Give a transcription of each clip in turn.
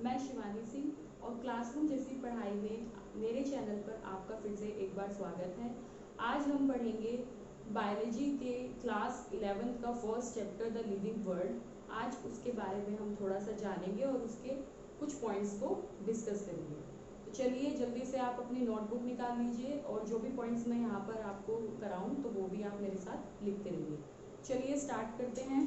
मैं शिवानी सिंह और क्लासरूम जैसी पढ़ाई में मेरे चैनल पर आपका फिर से एक बार स्वागत है। आज हम पढ़ेंगे बायोलॉजी के क्लास 11th का first chapter the living world. आज उसके बारे में हम थोड़ा सा जानेंगे और उसके कुछ पॉइंट्स को डिस्कस करेंगे। तो चलिए जल्दी से आप अपनी नोटबुक निकाल लीजिए और जो भी पॉइंट्स मैं यहाँ पर आपको कराऊँ तो वो भी आप मेरे साथ लिखते रहिए। चलिए स्टार्ट करते हैं।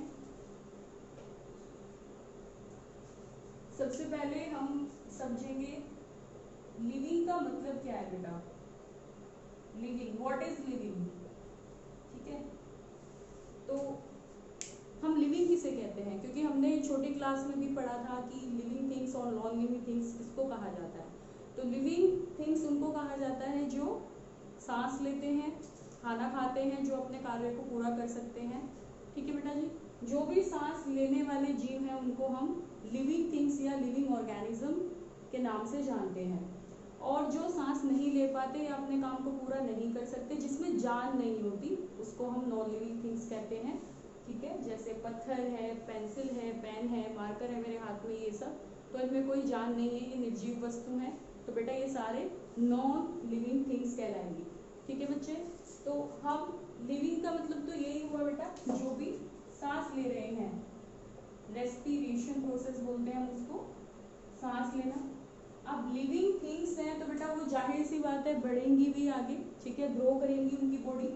सबसे पहले हम समझेंगे लिविंग का मतलब क्या है बेटा। लिविंग, व्हाट इज लिविंग, ठीक है। तो हम लिविंग किसे कहते हैं, क्योंकि हमने छोटी क्लास में भी पढ़ा था कि लिविंग थिंग्स और नॉन लिविंग थिंग्स किसको कहा जाता है। तो लिविंग थिंग्स उनको कहा जाता है जो सांस लेते हैं, खाना खाते हैं, जो अपने कार्य को पूरा कर सकते हैं, ठीक है बेटा जी। जो भी सांस लेने वाले जीव हैं उनको हम लिविंग थिंग्स या लिविंग ऑर्गेनिज्म के नाम से जानते हैं। और जो सांस नहीं ले पाते या अपने काम को पूरा नहीं कर सकते, जिसमें जान नहीं होती, उसको हम नॉन लिविंग थिंग्स कहते हैं, ठीक है। जैसे पत्थर है, पेंसिल है, पेन है, मार्कर है मेरे हाथ में, ये सब तो इनमें कोई जान नहीं है, ये निर्जीव वस्तु हैं। तो बेटा ये सारे नॉन लिविंग थिंग्स कहलाएंगी, ठीक है बच्चे। तो हम लिविंग का मतलब तो यही हुआ बेटा, जो भी सांस ले रहे हैं, रेस्पिरेशन प्रोसेस बोलते हैं हम उसको, सांस लेना। अब लिविंग थिंग्स हैं तो बेटा वो जाहिर सी बात है बढ़ेंगी भी आगे, ठीक है, ग्रो करेंगी उनकी बॉडी,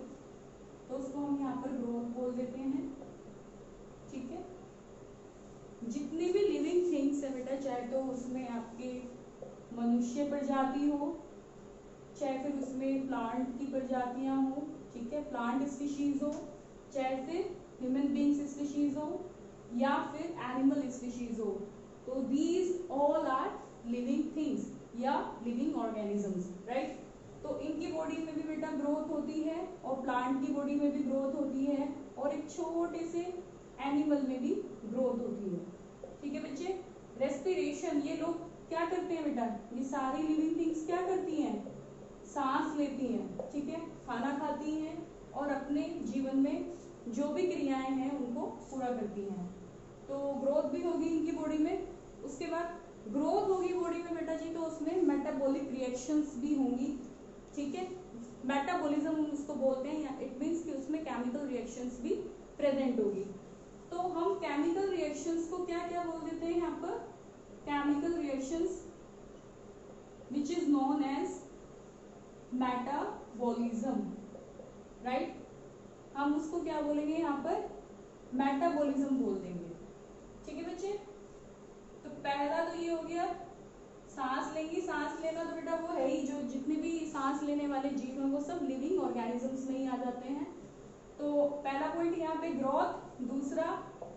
तो उसको हम यहाँ पर ग्रोथ बोल देते हैं, ठीक है। जितनी भी लिविंग थिंग्स है बेटा, चाहे तो उसमें आपके मनुष्य प्रजाति हो, चाहे फिर उसमें प्लांट की प्रजातियां हो, ठीक है, प्लांट स्पीशीज हो, चाहे फिर ह्यूमन बींग्स स्पीशीज हो या फिर एनिमल स्पीशीज हो, तो these all are living things या लिविंग ऑर्गेनिजम्स, राइट। तो इनकी बॉडी में भी बेटा ग्रोथ होती है और प्लांट की बॉडी में भी ग्रोथ होती है और एक छोटे से एनिमल में भी ग्रोथ होती है, ठीक है बच्चे। रेस्पिरेशन, ये लोग क्या करते हैं बेटा, ये सारी लिविंग थिंग्स क्या करती हैं, सांस लेती हैं, ठीक है, खाना खाती हैं और अपने जीवन में जो भी क्रियाएं हैं उनको पूरा करती हैं। तो ग्रोथ भी होगी इनकी बॉडी में। उसके बाद ग्रोथ होगी बॉडी में बेटा जी, तो उसमें मेटाबॉलिक रिएक्शंस भी होंगी, ठीक है। मेटाबॉलिज्म उसको बोलते हैं, या इट मींस कि उसमें केमिकल रिएक्शंस भी प्रेजेंट होगी। तो हम केमिकल रिएक्शंस को क्या क्या बोल देते हैं यहाँ पर, chemical reactions which is known as metabolism, right. हम उसको क्या बोलेंगे यहाँ पर, मेटाबॉलिज्म बोल देंगे, ठीक है बच्चे। तो पहला तो ये हो गया, सांस लेंगी, सांस लेना तो बेटा वो है ही, जो जितने भी सांस लेने वाले जीव हैं वो सब लिविंग ऑर्गेनिजम्स में ही आ जाते हैं। तो पहला पॉइंट यहाँ पे ग्रोथ, दूसरा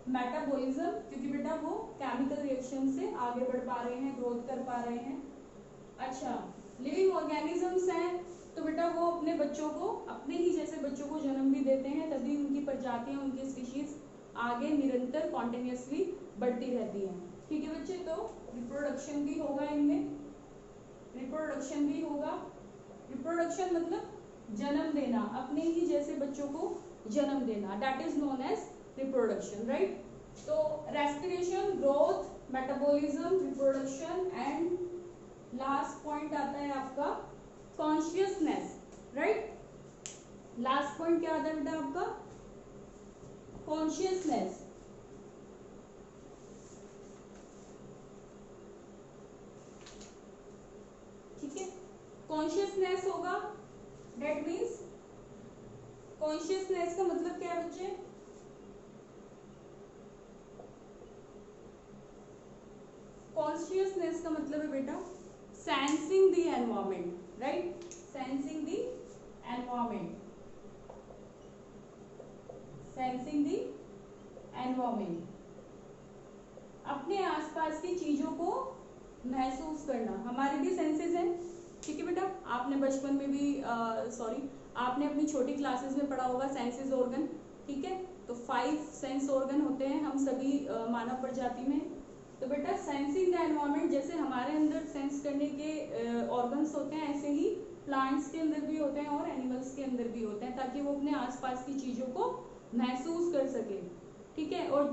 मेटाबॉलिज्म, क्योंकि बेटा वो केमिकल रिएक्शन से आगे बढ़ पा रहे हैं, ग्रोथ कर पा रहे हैं। अच्छा, लिविंग ऑर्गेनिजम्स हैं तो बेटा वो अपने बच्चों को, अपने ही जैसे बच्चों को जन्म भी देते हैं, तभी उनकी प्रजातियां, उनकी स्पीशीज आगे निरंतर कॉन्टिन्यूसली बढ़ती रहती हैं, ठीक है बच्चे। तो रिप्रोडक्शन भी होगा इनमें, रिप्रोडक्शन भी होगा। रिप्रोडक्शन मतलब जन्म देना, अपने ही जैसे बच्चों को जन्म देना, that is known as reproduction, right. तो respiration, growth, metabolism, reproduction and last point आता है आपका कॉन्शियसनेस, राइट। लास्ट पॉइंट क्या आता है बेटा आपका, कॉन्शियसनेस, ठीक है। कॉन्शियसनेस होगा, दैट मीन्स, कॉन्शियसनेस का मतलब क्या है बच्चे, कॉन्शियसनेस का मतलब है बेटा sensing the environment, right, sensing the environment, sensing the environment, अपने आसपास की चीजों को महसूस करना। हमारे भी सेंसेस हैं, ठीक है बेटा। आपने बचपन में भी आपने अपनी छोटी क्लासेस में पढ़ा होगा सेंसेस ऑर्गन, ठीक है। तो 5 सेंस ऑर्गन होते हैं हम सभी मानव प्रजाति में। तो बेटा सेंसिंग द एनवायरमेंट, जैसे हमारे अंदर सेंस करने के ऑर्गन्स होते हैं, ऐसे ही प्लांट्स के अंदर भी होते हैं और एनिमल्स के अंदर भी होते हैं, ताकि वो अपने आसपास की चीजों को महसूस कर सके, ठीक है। और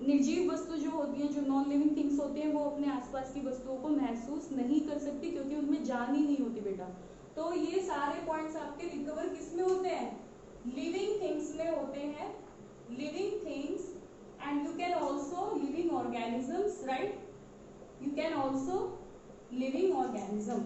निर्जीव वस्तु जो होती है, जो नॉन लिविंग थिंग्स होते हैं, वो अपने आसपास की वस्तुओं को महसूस नहीं कर सकती क्योंकि उनमें जान ही नहीं होती बेटा। तो ये सारे पॉइंट्स आपके रिकवर किस में होते हैं? लिविंग थिंग्स में होते हैं। Living things and you can also living organisms, right? You can also living organism.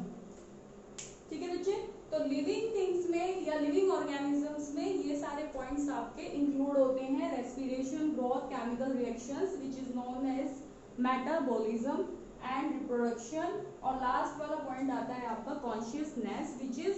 ठीक है बच्चे, तो लिविंग थिंग्स में या लिविंग ऑर्गेनिजम्स में ये सारे पॉइंट्स आपके इंक्लूड होते हैं। Respiration, growth, chemical reactions which is known as metabolism and reproduction, और लास्ट वाला पॉइंट आता है आपका consciousness which is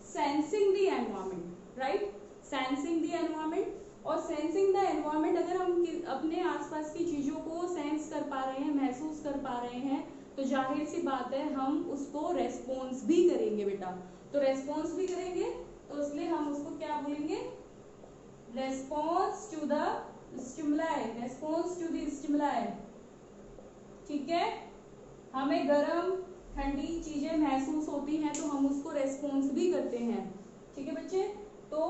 sensing the environment, right? Sensing the environment. और सेंसिंग द एनवायरमेंट, अगर हम अपने आसपास की चीजों को सेंस कर पा रहे हैं, महसूस कर पा रहे हैं, तो जाहिर सी बात है हम उसको रेस्पॉन्स भी करेंगे बेटा। तो रेस्पॉन्स भी करेंगे तो इसलिए हम उसको क्या बोलेंगे? Response to the stimuli, response to the stimuli. ठीक है, हमें गर्म ठंडी चीजें महसूस होती हैं तो हम उसको रेस्पॉन्स भी करते हैं। ठीक है बच्चे, तो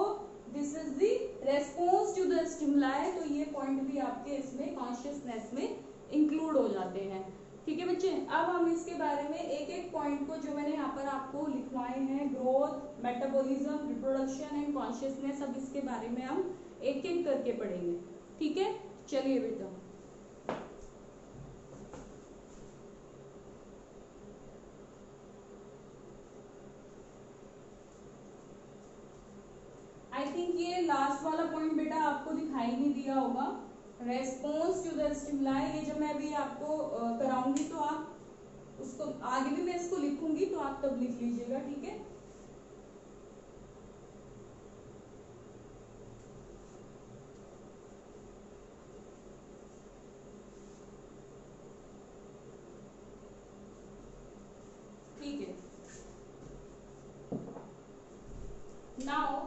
this is the response to the stimuli. तो ये पॉइंट भी आपके इसमें कॉन्शियसनेस में इंक्लूड हो जाते हैं। ठीक है बच्चे, अब हम इसके बारे में एक एक पॉइंट को जो मैंने यहाँ पर आपको लिखवाए हैं, growth, metabolism, reproduction and consciousness, अब इसके बारे में हम एक एक करके पढ़ेंगे। ठीक है, चलिए बेटा। आई थिंक ये लास्ट वाला पॉइंट बेटा आपको दिखाई नहीं दिया होगा, रेस्पॉन्स टू द स्टिमुलाई। ये जब मैं अभी आपको कराऊंगी तो आप उसको आगे भी मैं इसको लिखूंगी तो आप तब लिख लीजिएगा। ठीक है, ठीक है। नाउ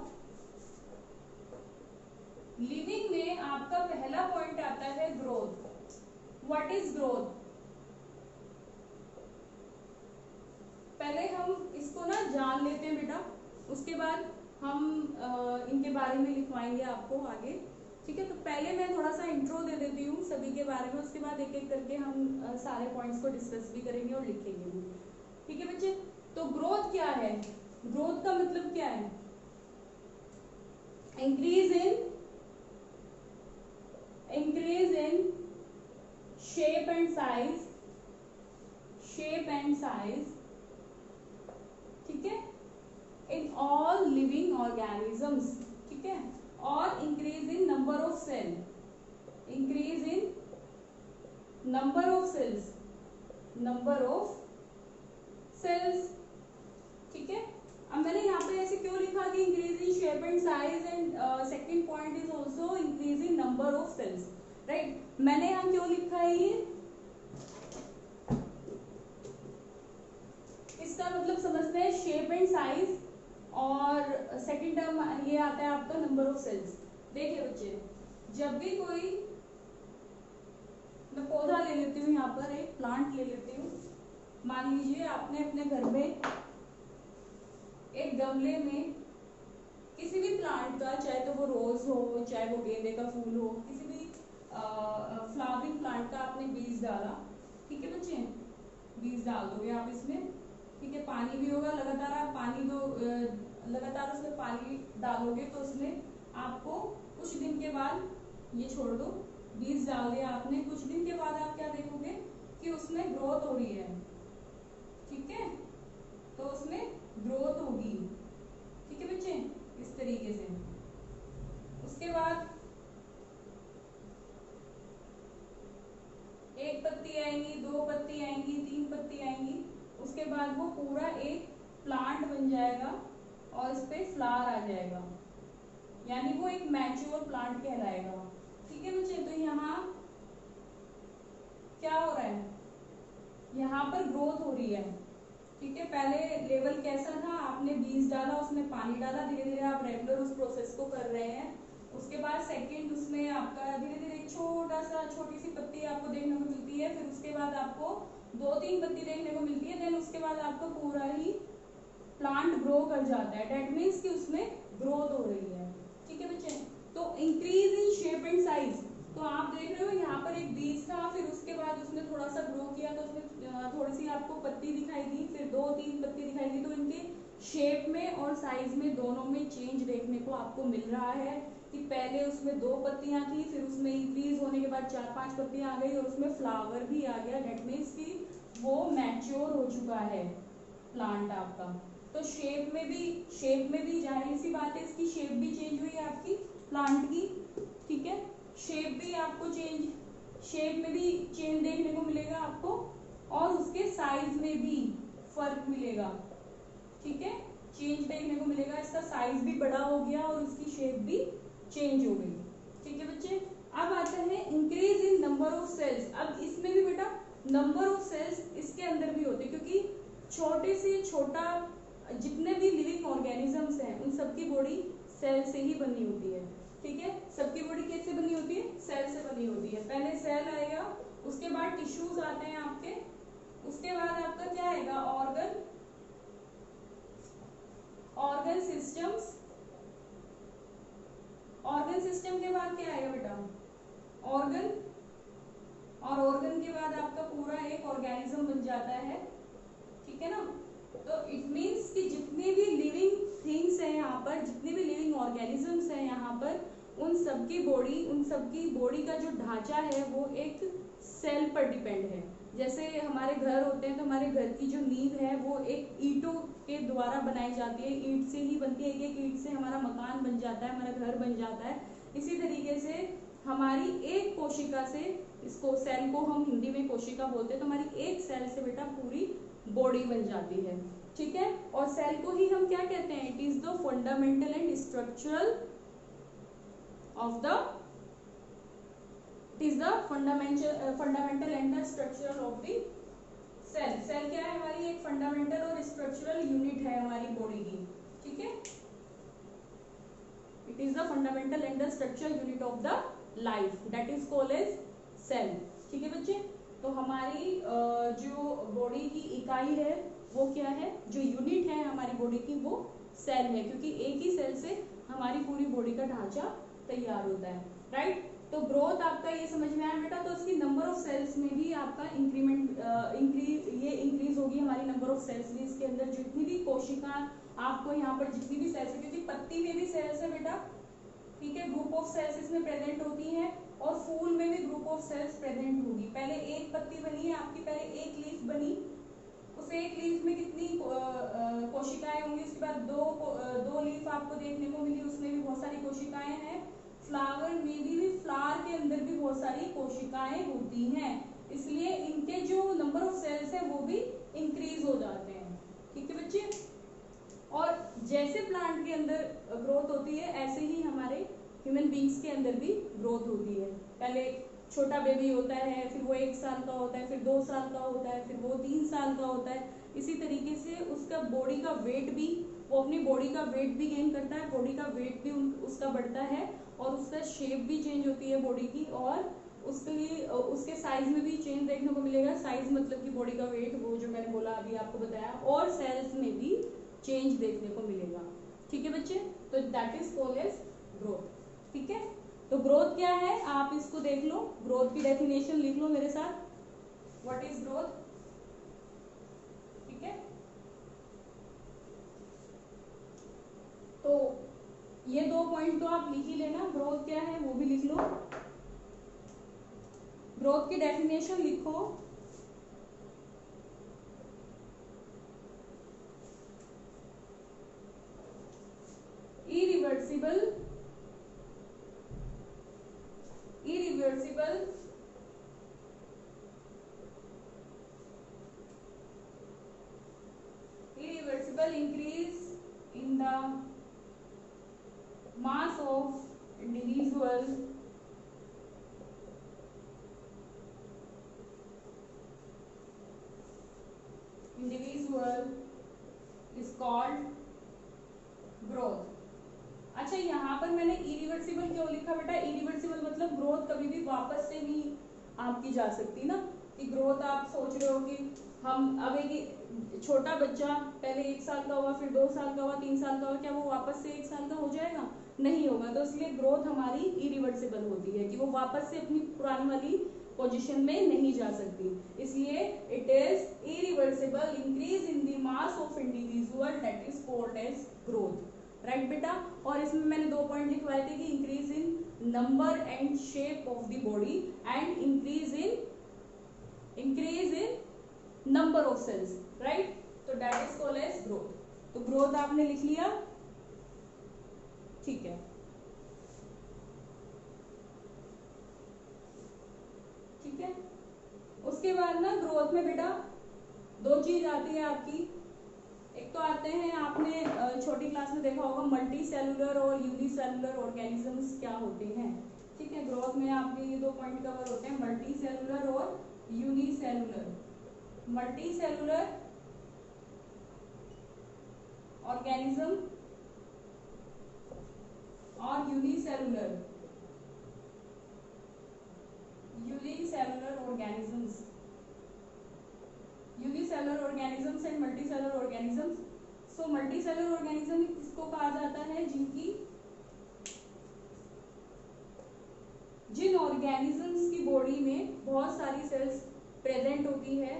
लिविंग में आपका पहला पॉइंट आता है ग्रोथ। What is growth? पहले हम इसको ना जान लेते हैं बेटा, उसके बाद हम इनके बारे में लिखवाएंगे आपको आगे। ठीक है, तो पहले मैं थोड़ा सा इंट्रो दे देती हूँ सभी के बारे में, उसके बाद एक एक करके हम सारे पॉइंट्स को डिस्कस भी करेंगे और लिखेंगे भी। ठीक है बच्चे, तो ग्रोथ क्या है? ग्रोथ का मतलब क्या है? Increase in shape and size, shape and size, ठीक है, इन ऑल लिविंग ऑर्गेनिजम्स। ठीक है, और increase in number of cell, increase in number of cells, number of cells. ठीक है, अब मैंने यहाँ पे ऐसे क्यों लिखा कि increase in shape and size and second point is also increase in number of cells, right? मैंने यहाँ क्यों लिखा है ये? इसका मतलब समझते हैं, शेप एंड साइज और सेकंड टर्म ये आता है आपका नंबर ऑफ सेल्स। देखिए बच्चे, जब भी कोई, मैं पौधा ले लेती हूँ, यहाँ पर एक प्लांट ले लेती हूँ। मान लीजिए आपने अपने घर में एक गमले में किसी भी प्लांट का, चाहे तो वो रोज हो, चाहे वो गेंदे का फूल हो, किसी भी फ्लावरिंग प्लांट का आपने बीज डाला। ठीक है बच्चे, बीज डाल दोगे आप इसमें। ठीक है, पानी भी होगा, लगातार आप पानी दो, लगातार उसमें पानी डालोगे तो उसमें आपको कुछ दिन के बाद, ये छोड़ दो, बीज डाल दिया आपने, कुछ दिन के बाद आप क्या देखोगे कि उसमें ग्रोथ हो रही है। ठीक है, तो उसमें ग्रोथ होगी। ठीक है बच्चे, इस तरीके से। उसके बाद एक पत्ती आएंगी, दो पत्ती आएंगी, तीन पत्ती आएंगी, उसके बाद वो पूरा एक प्लांट बन जाएगा और इस पे फ्लावर आ जाएगा, यानी वो एक मैच्योर प्लांट कहलाएगा। ठीक है बच्चे, तो यहाँ क्या हो रहा है? यहाँ पर ग्रोथ हो रही है। ठीक है, पहले लेवल कैसा था? आपने बीज डाला, उसमें पानी डाला, धीरे धीरे आप रेगुलर उस प्रोसेस को कर रहे हैं। उसके बाद सेकंड, उसमें आपका धीरे धीरे एक छोटी सी पत्ती आपको देखने को मिलती है, फिर उसके बाद आपको दो तीन पत्ती देखने को मिलती है, देन उसके बाद आपका पूरा ही प्लांट ग्रो कर जाता है। डेट मीन्स कि उसमें ग्रोथ हो रही है। ठीक है बच्चे, तो increase in shape and size, तो आप देख गया तो उसमें थोड़ी सी आपको पत्ती दिखाई दी, फिर 2-3 पत्ती दिखाई दी, तो इनके शेप में और साइज में दोनों में चेंज देखने को आपको मिल रहा है कि पहले उसमें 2 पत्तियां थी, फिर उसमें इंक्रीज होने के बाद 4-5 पत्तियां आ गई और उसमें फ्लावर भी आ गया। दैट मीन्स कि वो मैच्योर हो चुका है प्लांट आपका। तो शेप में भी जाहिर सी बात है इसकी शेप भी चेंज हुई है आपकी प्लांट की, ठीक है। शेप में भी चेंज देखने को मिलेगा आपको और उसके साइज में भी फर्क मिलेगा, ठीक है। चेंज देखने को मिलेगा, इसका साइज भी बड़ा हो गया और उसकी शेप भी चेंज हो गई, ठीक है बच्चे। अब आता है increase in number of cells. अब इसमें भी बेटा नंबर ऑफ सेल्स इसके अंदर भी होते हैं, क्योंकि छोटे से छोटा जितने भी लिविंग ऑर्गेनिजम्स हैं उन सबकी बॉडी सेल से ही बनी होती है, ठीक है। सबकी बॉडी कैसे बनी होती है? सेल से बनी होती है। पहले सेल आएगा, उसके बाद टिश्यूज आते हैं आपके, उसके बाद आपका क्या आएगा? Organ systems. ऑर्गन सिस्टम के बाद क्या आएगा बेटा? ऑर्गन, और ऑर्गन के बाद आपका पूरा एक ऑर्गेनिज्म बन जाता है, ठीक है ना। तो इट मीन्स कि जितनी भी लिविंग थिंग्स हैं यहाँ पर, जितने भी लिविंग ऑर्गेनिजम्स हैं यहाँ पर, उन सबकी बॉडी का जो ढांचा है वो एक सेल पर डिपेंड है। जैसे हमारे घर होते हैं तो हमारे घर की जो नींव है वो एक ईंटों के द्वारा बनाई जाती है, ईंट से ही बनती है, एक ईंट से हमारा मकान बन जाता है, हमारा घर बन जाता है। इसी तरीके से हमारी एक कोशिका से, इसको सेल को हम हिंदी में कोशिका बोलते हैं, तो हमारी एक सेल से बेटा पूरी बॉडी बन जाती है, ठीक है। और सेल को ही हम क्या कहते हैं? It is the fundamental and structural of the fundamental and the structural of the cell. Cell क्या है? हमारी एक फंडामेंटल और स्ट्रक्चरल यूनिट है हमारी बॉडी की, ठीक है। It is the fundamental and the structural unit of the life, that is called as cell, ठीक है बच्चे। तो हमारी जो बॉडी की इकाई है वो क्या है? जो यूनिट है हमारी बॉडी की वो सेल है, क्योंकि एक ही सेल से हमारी पूरी बॉडी का ढांचा तैयार होता है, राइट। तो ग्रोथ आपका ये समझ में आया बेटा। तो इसकी नंबर ऑफ सेल्स में भी आपका इंक्रीज होगी हमारी नंबर ऑफ सेल्स भी। इसके अंदर जितनी भी कोशिका आपको यहाँ पर जितनी भी सेल्स है, क्योंकि पत्ती में भी सेल्स है बेटा, ठीक है, ग्रुप ऑफ सेल्स इसमें प्रेजेंट होती हैं, और फूल में भी ग्रुप ऑफ सेल्स प्रेजेंट होगी। पहले एक पत्ती बनी है आपकी, पहले एक लीफ बनी, उस एक लीफ में कितनी कोशिकाएं होंगी, उसके बाद दो लीफ आपको देखने को मिली, उसमें भी बहुत सारी कोशिकाएं हैं। फ्लावर में भी फ्लावर के अंदर भी बहुत सारी कोशिकाएं होती हैं, इसलिए इनके जो नंबर ऑफ सेल्स है वो भी इंक्रीज हो जाते हैं, ठीक है बच्चे। और जैसे प्लांट के अंदर ग्रोथ होती है ऐसे ही हमारे ह्यूमन बींग्स के अंदर भी ग्रोथ होती है। पहले छोटा बेबी होता है, फिर वो 1 साल का होता है, फिर 2 साल का होता है, फिर वो 3 साल का होता है। इसी तरीके से उसका बॉडी का वेट भी, वो अपनी बॉडी का वेट भी गेन करता है, बॉडी का वेट भी उसका बढ़ता है, और उसका शेप भी चेंज होती है बॉडी की, और उसके साइज में भी चेंज देखने को मिलेगा। साइज मतलब कि बॉडी का वेट, वो जो मैंने बोला अभी आपको बताया, और सेल्स में भी चेंज देखने को मिलेगा, ठीक है बच्चे। तो that is called as growth, ठीक है। तो ग्रोथ क्या है आप इसको देख लो, ग्रोथ की डेफिनेशन लिख लो मेरे साथ। व्हाट इज ग्रोथ, ठीक है। तो ये 2 पॉइंट तो आप लिख ही लेना, ग्रोथ क्या है वो भी लिख लो। ग्रोथ की डेफिनेशन लिखो, irreversible increase in the mass of individual is called growth। अच्छा, यहाँ पर मैंने इरिवर्सिबल क्यों लिखा बेटा? इरिवर्सिबल मतलब ग्रोथ कभी भी वापस से नहीं आपकी जा सकती ना, कि ग्रोथ आप सोच रहे हो कि हम अब एक छोटा बच्चा पहले 1 साल का हुआ, फिर 2 साल का हुआ, 3 साल का हुआ, क्या वो वापस से 1 साल का हो जाएगा? नहीं होगा। तो इसलिए ग्रोथ हमारी इरिवर्सिबल होती है कि वो वापस से अपनी पुरानी वाली पोजीशन में नहीं जा सकती, इसलिए it is irreversible increase in the mass of individual that is called as growth. Right बेटा, और इसमें मैंने 2 पॉइंट लिखवाए थे कि increase in number and shape of the body and increase in number of cells. Right, तो that is called as growth. तो growth आपने लिख लिया, ठीक है। ठीक है, उसके बाद ना ग्रोथ में बेटा 2 चीज आती है आपकी। एक तो आते हैं, आपने छोटी क्लास में देखा होगा मल्टी सेलुलर और यूनिसेलुलर ऑर्गेनिजम्स क्या होते हैं। ठीक है, ग्रोथ में आपके ये 2 पॉइंट कवर होते हैं, मल्टी सेलुलर और यूनिसेलुलर। मल्टी सेलुलर ऑर्गेनिज्म और unicellular organisms, unicellular organisms and multicellular organisms। So multicellular organism किसको कहा जाता है, जिन ऑर्गेनिजम्स की बॉडी में बहुत सारी सेल्स प्रेजेंट होती है।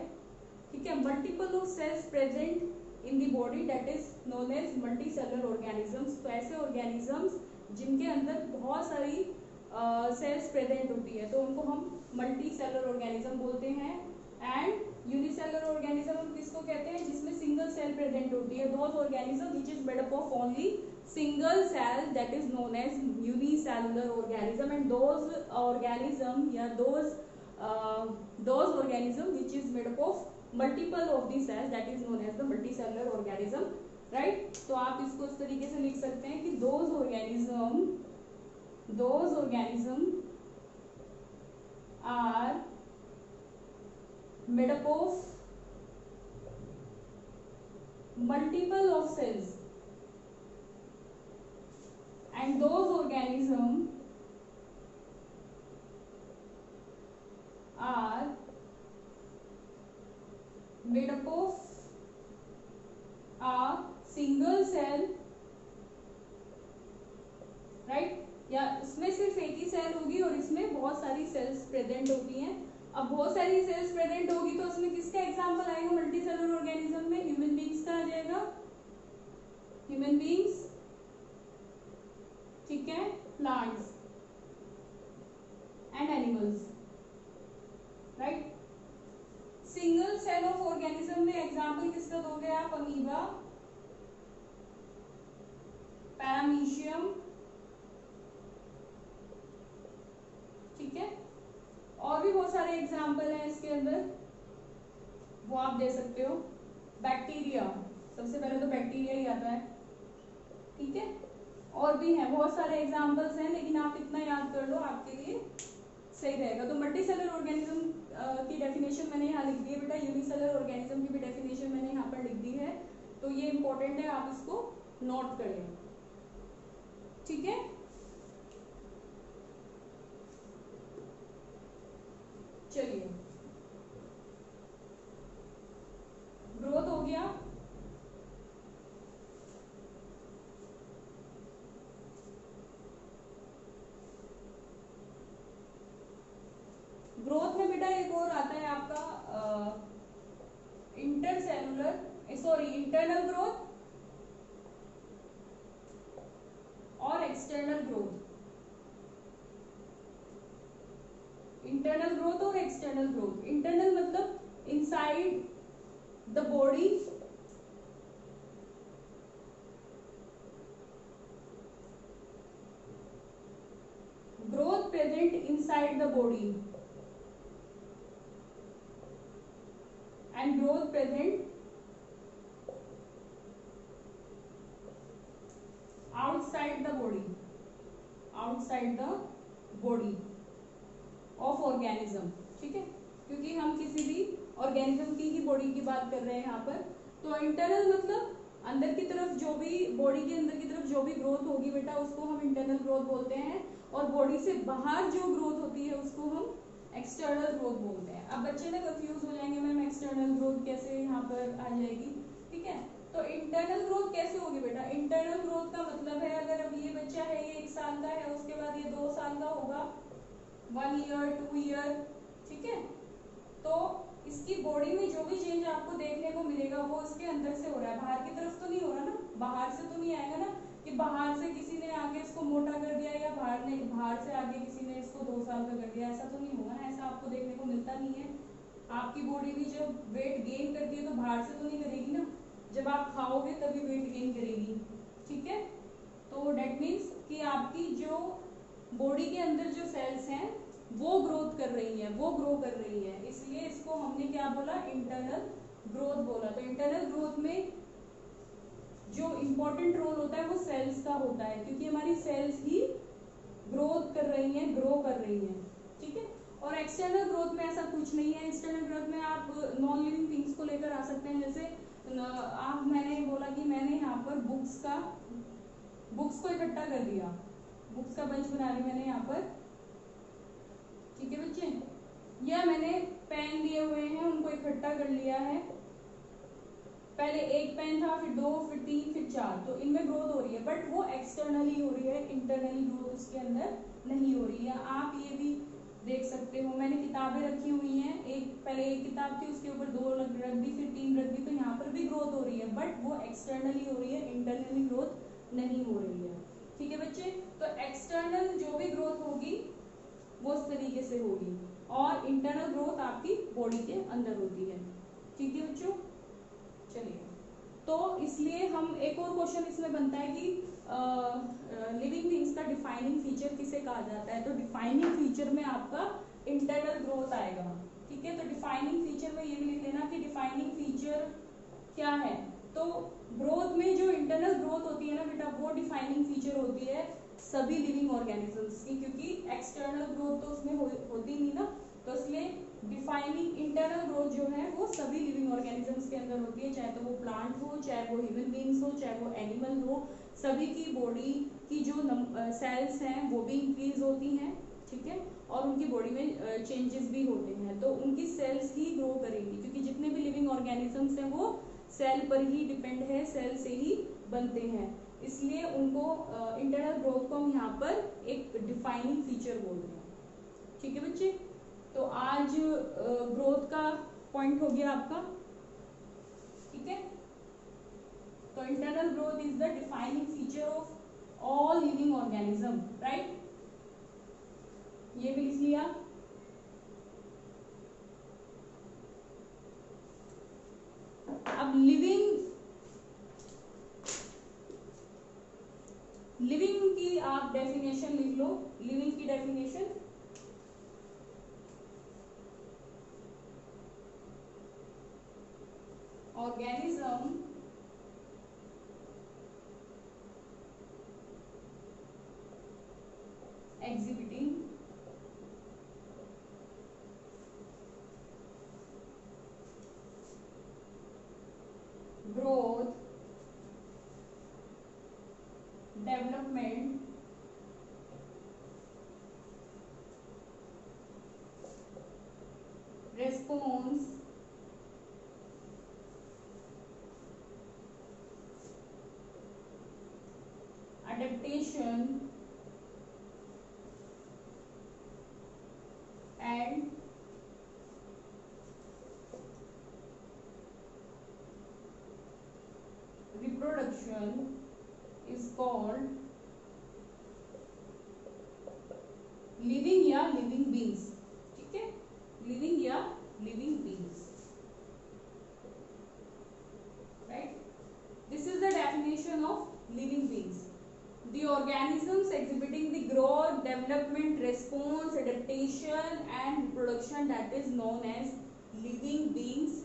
ठीक है, multiple of cells present in the body that is known as multicellular organisms. तो ऐसे ऑर्गेनिजम्स जिनके अंदर बहुत सारी सेल्स प्रेजेंट होती है तो उनको हम मल्टी सेलुलर ऑर्गेनिज्म बोलते हैं। एंड यूनिसेलुलर ऑर्गेनिज्म हम किसको कहते हैं, जिसमें सिंगल सेल प्रेजेंट होती है। Those organism which is made up of only single cell that is known as unicellular organism. And those organism या those organism which is made up of multiple of the cells that is known as the multicellular organism. Right, तो आप इसको इस तरीके से लिख सकते हैं कि those organism are made up of multiple of cells and those organism are made up of a single cell। Right, या इसमें सिर्फ एक ही सेल होगी और इसमें बहुत सारी सेल्स प्रेजेंट होती हैं। अब बहुत सारी सेल्स प्रेजेंट होगी तो उसमें किसका एग्जांपल आएगा मल्टी सेलुलर ऑर्गेनिज्म में, ह्यूमन बींग्स का आ जाएगा, ह्यूमन बींग्स। ठीक है, plants and animals. Right, single cell of organism में एग्जांपल किसका दोगे आप, अमीबा, पैरामीशियम। ठीक है, और भी बहुत सारे एग्जाम्पल हैं इसके अंदर, वो आप दे सकते हो। बैक्टीरिया, सबसे पहले तो बैक्टीरिया ही आता है। ठीक है, और भी हैं बहुत सारे एग्जाम्पल्स हैं, लेकिन आप इतना याद कर लो आपके लिए सही रहेगा। तो मल्टीसेलुलर ऑर्गेनिज्म की डेफिनेशन मैंने यहाँ लिख दी है बेटा, यूनिसेलुलर ऑर्गेनिज्म की भी डेफिनेशन मैंने यहाँ पर लिख दी है। तो ये इंपॉर्टेंट है, आप इसको नोट कर लें। ठीक है, चलिए ग्रोथ हो गया। ग्रोथ में बेटा एक और आता है आपका इंटरनल ग्रोथ और एक्सटर्नल ग्रोथ। इंटरनल ग्रोथ और एक्सटर्नल ग्रोथ। इंटरनल मतलब inside the body, growth present inside the body and growth present outside the body of organism। ठीक है, क्योंकि हम किसी भी ऑर्गेनिज्म की ही बॉडी की बात कर रहे हैं यहाँ पर। तो इंटरनल मतलब अंदर की तरफ जो भी, बॉडी के अंदर की तरफ जो भी ग्रोथ होगी बेटा उसको हम इंटरनल ग्रोथ बोलते हैं, और बॉडी से बाहर जो ग्रोथ होती है उसको हम एक्सटर्नल ग्रोथ बोलते हैं। अब बच्चे ना कंफ्यूज हो जाएंगे, मैम एक्सटर्नल ग्रोथ कैसे यहाँ पर आ जाएगी। ठीक है, तो इंटरनल ग्रोथ कैसे होगी बेटा, इंटरनल ग्रोथ का मतलब है अगर अब ये बच्चा है, ये 1 साल का है, उसके बाद ये 2 साल का होगा, 1 ईयर 2 ईयर। ठीक इसकी बॉडी में जो भी चेंज आपको देखने को मिलेगा वो इसके अंदर से हो रहा है, बाहर की तरफ तो नहीं हो रहा ना, बाहर से तो नहीं आएगा ना कि बाहर से किसी ने आके इसको मोटा कर दिया या बाहर से आके किसी ने इसको 2 साल का कर दिया, ऐसा तो नहीं होगा ना, ऐसा आपको देखने को मिलता नहीं है। आपकी बॉडी भी जब वेट गेन करती है तो बाहर से तो नहीं करेगी ना, जब आप खाओगे तभी वेट गेन करेगी, ठीक है। तो डेट मीन्स कि आपकी जो बॉडी के अंदर जो सेल्स हैं वो ग्रोथ कर रही हैं, वो ग्रो कर रही हैं, इसलिए इसको हमने क्या बोला, इंटरनल ग्रोथ बोला। तो इंटरनल ग्रोथ में जो इम्पोर्टेंट रोल होता है वो सेल्स का होता है, क्योंकि हमारी सेल्स ही ग्रोथ कर रही हैं, ग्रो कर रही हैं, ठीक है। और एक्सटर्नल ग्रोथ में ऐसा कुछ नहीं है। एक्सटर्नल ग्रोथ में आप नॉन लिविंग थिंग्स को लेकर आ सकते हैं, जैसे मैंने बोला कि मैंने यहाँ पर बुक्स को इकट्ठा कर दिया, बुक्स का बंच बना लिया मैंने यहाँ पर, ठीक है बच्चे, या मैंने पेन लिए हुए हैं उनको इकट्ठा कर लिया है, पहले एक पेन था, फिर 2, फिर 3, फिर 4, तो इनमें ग्रोथ हो रही है, बट वो एक्सटर्नली हो रही है, इंटरनली ग्रोथ उसके अंदर नहीं हो रही है। आप ये भी देख सकते हो, मैंने किताबें रखी हुई हैं, पहले एक किताब थी, उसके ऊपर 2 रख दी, फिर 3 रख दी, तो यहाँ पर भी ग्रोथ हो रही है, बट वो एक्सटर्नली हो रही है, इंटरनली ग्रोथ नहीं हो रही है, ठीक है बच्चे। तो एक्सटर्नल जो भी ग्रोथ होगी वो इस तरीके से होगी, और इंटरनल ग्रोथ आपकी बॉडी के अंदर होती है, ठीक है बच्चों। चलिए, तो इसलिए हम एक और क्वेश्चन इसमें बनता है कि लिविंग थिंग्स का डिफाइनिंग फीचर किसे कहा जाता है, तो डिफाइनिंग फीचर में आपका इंटरनल ग्रोथ आएगा, ठीक है। तो डिफाइनिंग फीचर में ये भी लिख लेना कि डिफाइनिंग फीचर क्या है, तो ग्रोथ में जो इंटरनल ग्रोथ होती है ना बेटा, वो डिफाइनिंग फीचर होती है सभी लिविंग ऑर्गेनिजम्स की, क्योंकि एक्सटर्नल ग्रोथ तो उसमें होती नहीं ना, तो इसलिए डिफाइनिंग इंटरनल ग्रोथ जो है वो सभी लिविंग ऑर्गेनिजम्स के अंदर होती है, चाहे तो वो प्लांट हो, चाहे वो ह्यूमन बीइंग्स हो, चाहे वो एनिमल हो, सभी की बॉडी की जो सेल्स हैं वो भी इंक्रीज होती हैं, ठीक है, और उनकी बॉडी में चेंजेस भी होते हैं, तो उनकी सेल्स ही ग्रो करेंगी, क्योंकि जितने भी लिविंग ऑर्गेनिजम्स हैं वो सेल पर ही डिपेंड है, सेल से ही बनते हैं, इसलिए उनको इंटरनल ग्रोथ को हम यहाँ पर एक डिफाइनिंग फीचर बोल रहे हैं, ठीक है बच्चे। तो आज ग्रोथ का पॉइंट हो गया आपका, ठीक है। तो internal growth is the defining feature of all living organism, right, ये भी लिख लिया। अब लिविंग की आप डेफिनेशन लिख लो, लिविंग की definition, organism exhibiting growth, development, response, adaptation and reproduction is called living या living beings, ठीक है, living या living beings, right, this is the definition of living beings, the organisms exhibiting the growth, development, response, adaptation and reproduction, that is known as living beings,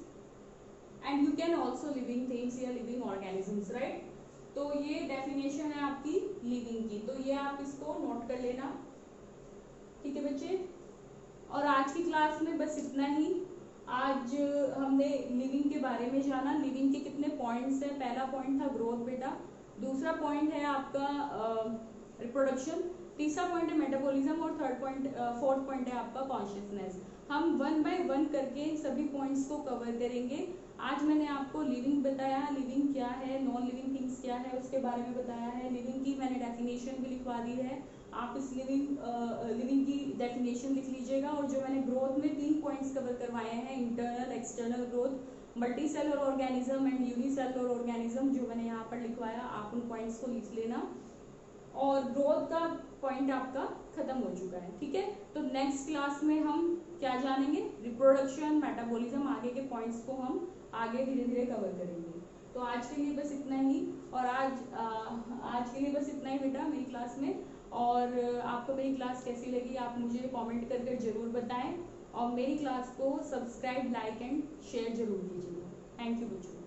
and you can also living things या living organisms, right। तो ये definition है आपकी living की, तो ये आप इसको नोट कर लेना, ठीक है बच्चे। और आज की क्लास में बस इतना ही, आज हमने लिविंग के बारे में जाना, लिविंग के कितने पॉइंट्स हैं, पहला पॉइंट था ग्रोथ बेटा, दूसरा पॉइंट है आपका रिप्रोडक्शन, तीसरा पॉइंट है मेटाबॉलिज्म, और फोर्थ पॉइंट है आपका कॉन्शियसनेस। हम 1 बाय 1 करके सभी पॉइंट्स को कवर करेंगे। आज मैंने आपको लिविंग बताया, लिविंग क्या है, नॉन लिविंग थिंग्स क्या है उसके बारे में बताया है, लिविंग की मैंने डेफिनेशन भी लिखवा दी है, आप इस लिविंग की डेफिनेशन लिख लीजिएगा। और जो मैंने ग्रोथ में 3 पॉइंट्स कवर करवाए हैं, internal external growth, multicellular organism and unicellular organism, जो मैंने यहाँ पर लिखवाया, आप उन पॉइंट्स को लिख लेना। और ग्रोथ का पॉइंट आपका खत्म हो चुका है, ठीक है। तो नेक्स्ट क्लास में हम क्या जानेंगे, रिप्रोडक्शन, मेटाबॉलिज्म, आगे के पॉइंट्स को हम आगे धीरे धीरे कवर करेंगे। तो आज के लिए बस इतना ही, और आज के लिए बस इतना ही बेटा मेरी क्लास में। और आपको मेरी क्लास कैसी लगी आप मुझे कमेंट करके जरूर बताएं, और मेरी क्लास को सब्सक्राइब, लाइक एंड शेयर जरूर कीजिएगा। थैंक यू बच्चों।